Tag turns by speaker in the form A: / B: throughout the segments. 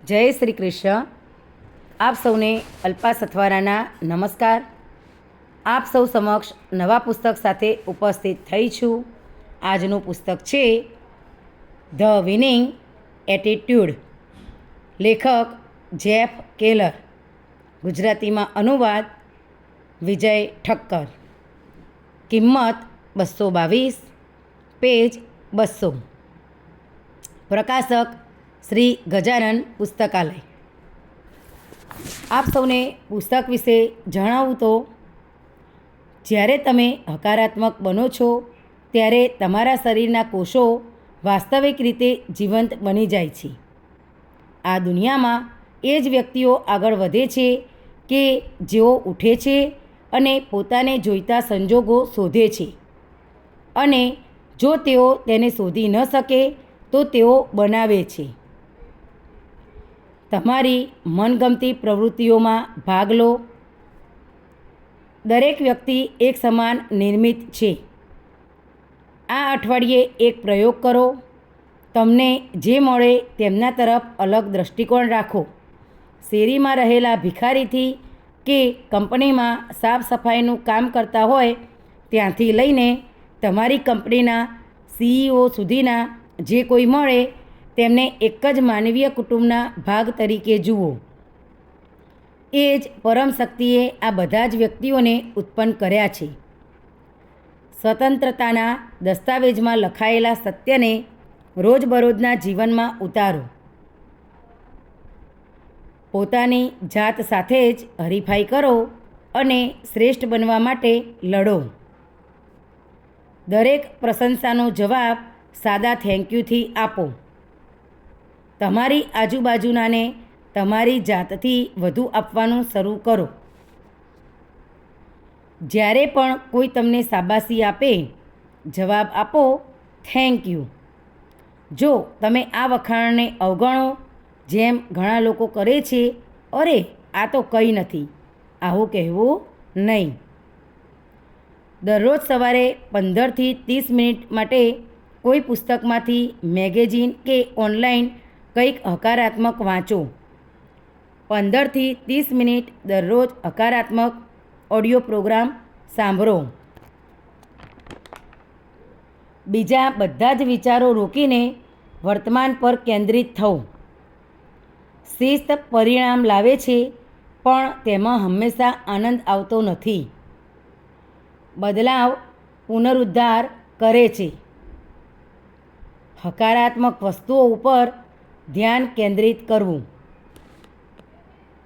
A: જય શ્રી કૃષ્ણ. આપ સૌને અલ્પા સથવારાના નમસ્કાર. આપ સૌ સમક્ષ નવા પુસ્તક સાથે ઉપસ્થિત થઈ છું. આજનું પુસ્તક છે ધ વિનિંગ એટીટ્યૂડ, લેખક જેફ કેલર, ગુજરાતીમાં અનુવાદ વિજય ઠક્કર. કિંમત 222, પેજ 200. પ્રકાશક શ્રી ગજાનન પુસ્તકાલય. આપ સૌને પુસ્તક વિશે જણાવું તો, જ્યારે તમે હકારાત્મક બનો છો ત્યારે તમારા શરીરના કોષો વાસ્તવિક રીતે જીવંત બની જાય છે. આ દુનિયામાં એ જ વ્યક્તિઓ આગળ વધે છે કે જેઓ ઉઠે છે અને પોતાને જોઈતા સંજોગો શોધે છે, અને જો તેઓ તેને શોધી ન શકે તો તેઓ બનાવે છે. તમારી મનગમતી પ્રવૃત્તિઓમાં ભાગ લો. દરેક વ્યક્તિ એક સમાન નિર્મિત છે. આ અઠવાડિયે એક પ્રયોગ કરો. તમને જે મળે તેમના તરફ અલગ દૃષ્ટિકોણ રાખો. શેરીમાં રહેલા ભિખારીથી કે કંપનીમાં સાફ સફાઈનું કામ કરતા હોય ત્યાંથી લઈને તમારી કંપનીના CEO સુધીના જે કોઈ મળે તેમને એક જ માનવીય કુટુંબના ભાગ તરીકે જુઓ. એ જ પરમ શક્તિએ આ બધા જ વ્યક્તિઓને ઉત્પન્ન કર્યા છે. સ્વતંત્રતાના દસ્તાવેજમાં લખાયેલા સત્યને રોજબરોજના જીવનમાં ઉતારો. પોતાની જાત સાથે જ હરીફાઈ કરો અને શ્રેષ્ઠ બનવા માટે લડો. દરેક પ્રશંસાનો જવાબ સાદા થેન્ક યુથી આપો. તમારી આજુબાજુનાને તમારી જાતથી વધુ આપવાનું શરૂ કરો. જ્યારે પણ કોઈ તમને શાબાશી આપે, જવાબ આપો થેન્ક યુ. જો તમે આ વખાણને અવગણો, જેમ ઘણા લોકો કરે છે, અરે આ તો કંઈ નથી, આવું કહેવું નહીં. દરરોજ સવારે 15થી 30 મિનિટ માટે કોઈ પુસ્તકમાંથી, મેગેઝિન કે ઓનલાઈન કંઈક હકારાત્મક વાંચો. 15થી 30 મિનિટ દરરોજ હકારાત્મક ઓડિયો પ્રોગ્રામ સાંભળો. બીજા બધા જ વિચારો રોકીને વર્તમાન પર કેન્દ્રિત થવું. શિસ્ત પરિણામ લાવે છે, પણ તેમાં હંમેશા આનંદ આવતો નથી. બદલાવ પુનરુદ્ધાર કરે છે. હકારાત્મક વસ્તુઓ ઉપર ધ્યાન કેન્દ્રિત કરવું.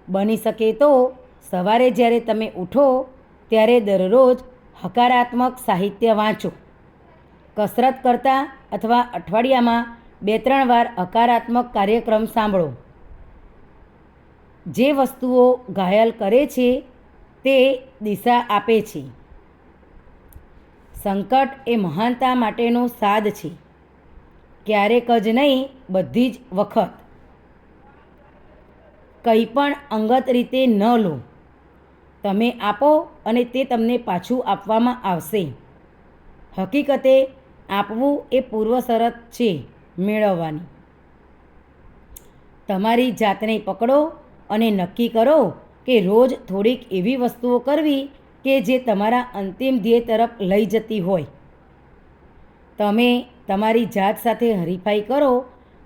A: બની શકે તો સવારે જ્યારે તમે ઉઠો ત્યારે દરરોજ હકારાત્મક સાહિત્ય વાંચો. કસરત કરતા અથવા અઠવાડિયામાં 2-3 વાર હકારાત્મક કાર્યક્રમ સાંભળો. જે વસ્તુઓ ઘાયલ કરે છે તે દિશા આપે છે. સંકટ એ મહાનતા માટેનો સાદ છે, ક્યારેક જ નહીં, બધી જ વખત. કંઈ પણ અંગત રીતે ન લો. તમે આપો અને તે તમને પાછું આપવામાં આવશે. હકીકતે આપવું એ પૂર્વ શરત છે મેળવવાની. તમારી જાતને પકડો અને નક્કી કરો કે રોજ થોડીક એવી વસ્તુઓ કરવી કે જે તમારા અંતિમ ધ્યેય તરફ લઈ જતી હોય. તમે તમારી જાત સાથે હરીફાઈ કરો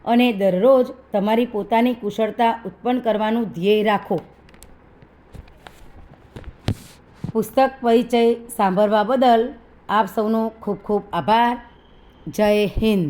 A: અને દરરોજ તમારી પોતાની કુશળતા ઉત્પન્ન કરવાનું ધ્યેય રાખો. પુસ્તક પરિચય સાંભળવા બદલ આપ સૌનો ખૂબ ખૂબ આભાર. જય હિન્દ.